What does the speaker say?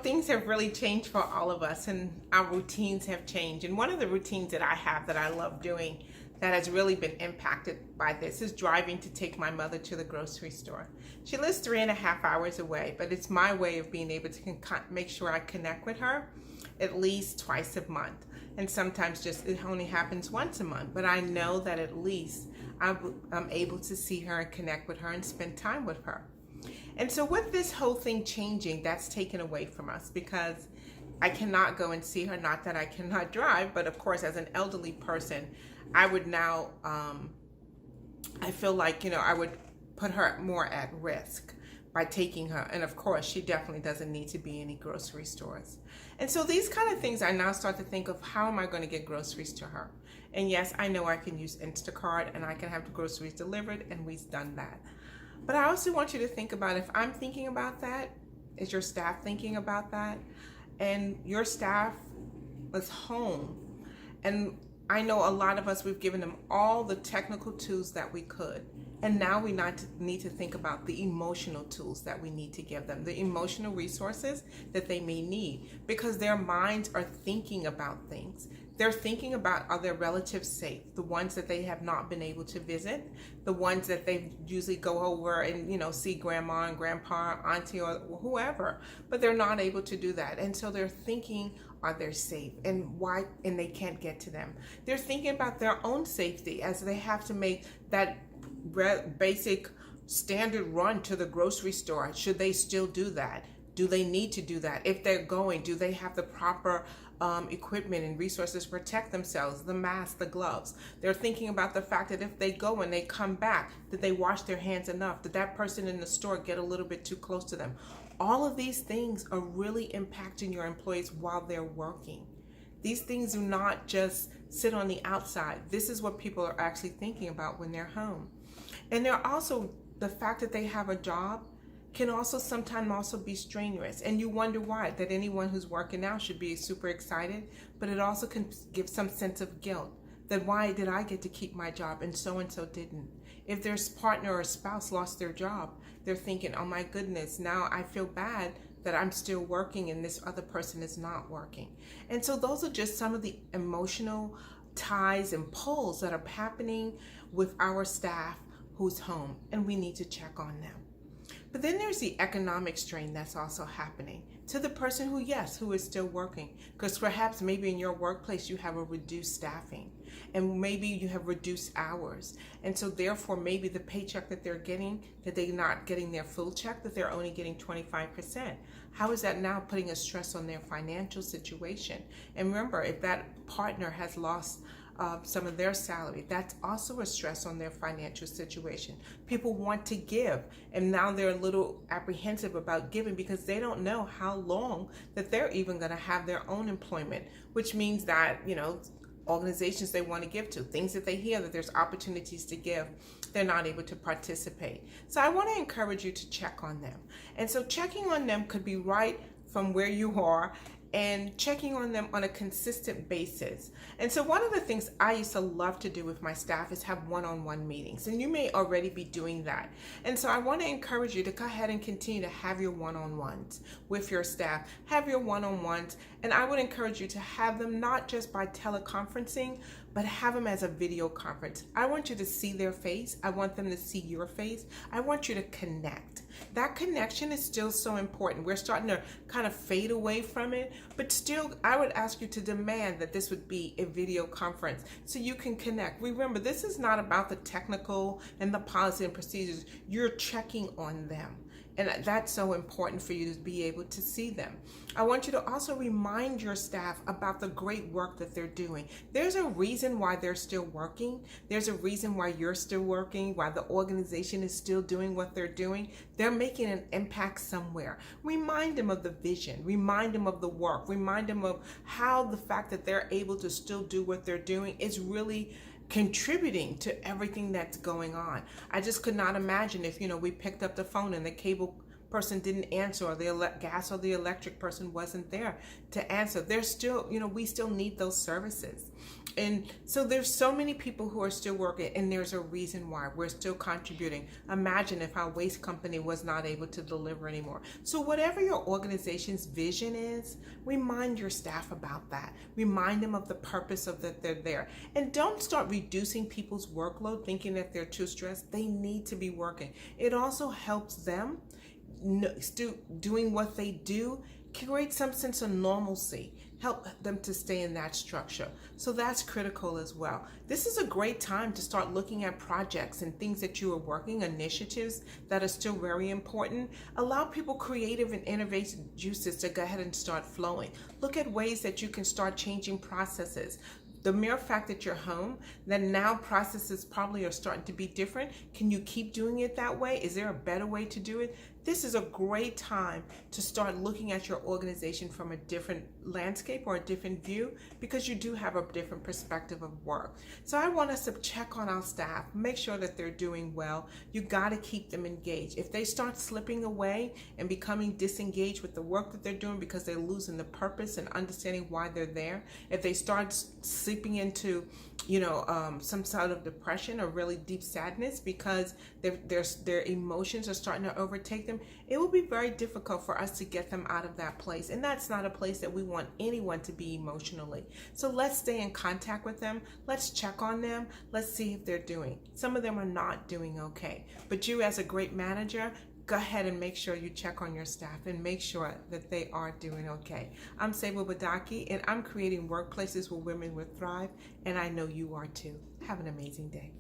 Things have really changed for all of us, and our routines have changed. And one of the routines that I have that I love doing that has really been impacted by this is driving to take my mother to the grocery store. She lives 3.5 hours away, but it's my way of being able to make sure I connect with her at least twice a month. And sometimes just it only happens once a month, but I know that at least I'm able to see her and connect with her and spend time with her. And so, with this whole thing changing, that's taken away from us because I cannot go and see her. Not that I cannot drive, but of course, as an elderly person, I would now, I feel like, I would put her more at risk by taking her. And of course, she definitely doesn't need to be in any grocery stores. And so, these kind of things, I now start to think of how am I going to get groceries to her? And yes, I know I can use Instacart and I can have the groceries delivered, and we've done that. But I also want you to think about if I'm thinking about that, is your staff thinking about that? And your staff was home. And I know a lot of us, we've given them all the technical tools that we could. And now we need to think about the emotional tools that we need to give them, the emotional resources that they may need, because their minds are thinking about things. They're thinking about, are their relatives safe? The ones that they have not been able to visit, the ones that they usually go over and, see grandma and grandpa, auntie, or whoever, but they're not able to do that. And so they're thinking, are they safe? And why? And they can't get to them. They're thinking about their own safety as they have to make that basic standard run to the grocery store. Should they still do that? Do they need to do that? If they're going, do they have the proper equipment and resources to protect themselves, the mask, the gloves? They're thinking about the fact that if they go and they come back, did they wash their hands enough? Did that person in the store get a little bit too close to them? All of these things are really impacting your employees while they're working. These things do not just sit on the outside. This is what people are actually thinking about when they're home. And they're also, the fact that they have a job can also sometimes also be strenuous. And you wonder why, that anyone who's working now should be super excited, but it also can give some sense of guilt. That why did I get to keep my job and so didn't? If their partner or spouse lost their job, they're thinking, oh my goodness, now I feel bad that I'm still working and this other person is not working. And so those are just some of the emotional ties and pulls that are happening with our staff who's home, and we need to check on them. But then there's the economic strain that's also happening to the person who is still working, because perhaps maybe in your workplace you have a reduced staffing and maybe you have reduced hours, and so therefore maybe the paycheck that they're getting, that they're not getting their full check, that they're only getting 25%. How is that now putting a stress on their financial situation? And remember, if that partner has lost some of their salary, that's also a stress on their financial situation. People want to give, and now they're a little apprehensive about giving because they don't know how long that they're even going to have their own employment, which means that, organizations they want to give to, things that they hear that there's opportunities to give, they're not able to participate. So I want to encourage you to check on them. And so checking on them could be right from where you are and checking on them on a consistent basis. And so one of the things I used to love to do with my staff is have one-on-one meetings, and you may already be doing that. And so I want to encourage you to go ahead and continue to have your one-on-ones with your staff, have your one-on-ones, and I would encourage you to have them not just by teleconferencing, but have them as a video conference. I want you to see their face. I want them to see your face. I want you to connect. That connection is still so important. We're starting to kind of fade away from it, but still, I would ask you to demand that this would be a video conference so you can connect. Remember, this is not about the technical and the policy and procedures. You're checking on them. And that's so important for you to be able to see them. I want you to also remind your staff about the great work that they're doing. There's a reason why they're still working. There's a reason why you're still working, why the organization is still doing what they're doing. They're making an impact somewhere. Remind them of the vision. Remind them of the work. Remind them of how the fact that they're able to still do what they're doing is really contributing to everything that's going on. I just could not imagine if, we picked up the phone and the cable person didn't answer, or the gas or the electric person wasn't there to answer. There's still, we still need those services. And so there's so many people who are still working, and there's a reason why we're still contributing. Imagine if our waste company was not able to deliver anymore. So whatever your organization's vision is, remind your staff about that. Remind them of the purpose of that they're there. And don't start reducing people's workload thinking that they're too stressed. They need to be working. It also helps them doing what they do, create some sense of normalcy, help them to stay in that structure. So that's critical as well. This is a great time to start looking at projects and things that you are working, initiatives that are still very important. Allow people creative and innovative juices to go ahead and start flowing. Look at ways that you can start changing processes. The mere fact that you're home, then now processes probably are starting to be different. Can you keep doing it that way? Is there a better way to do it? This is a great time to start looking at your organization from a different landscape or a different view, because you do have a different perspective of work. So I want us to check on our staff, make sure that they're doing well. You got to keep them engaged. If they start slipping away and becoming disengaged with the work that they're doing because they're losing the purpose and understanding why they're there, if they start seeping into some sort of depression or really deep sadness because their emotions are starting to overtake them, it will be very difficult for us to get them out of that place. And that's not a place that we want anyone to be emotionally. So let's stay in contact with them. Let's check on them. Let's see if they're doing. Some of them are not doing okay. But you, as a great manager, go ahead and make sure you check on your staff and make sure that they are doing okay. I'm Sable Badaki, and I'm creating workplaces where women will thrive, and I know you are too. Have an amazing day.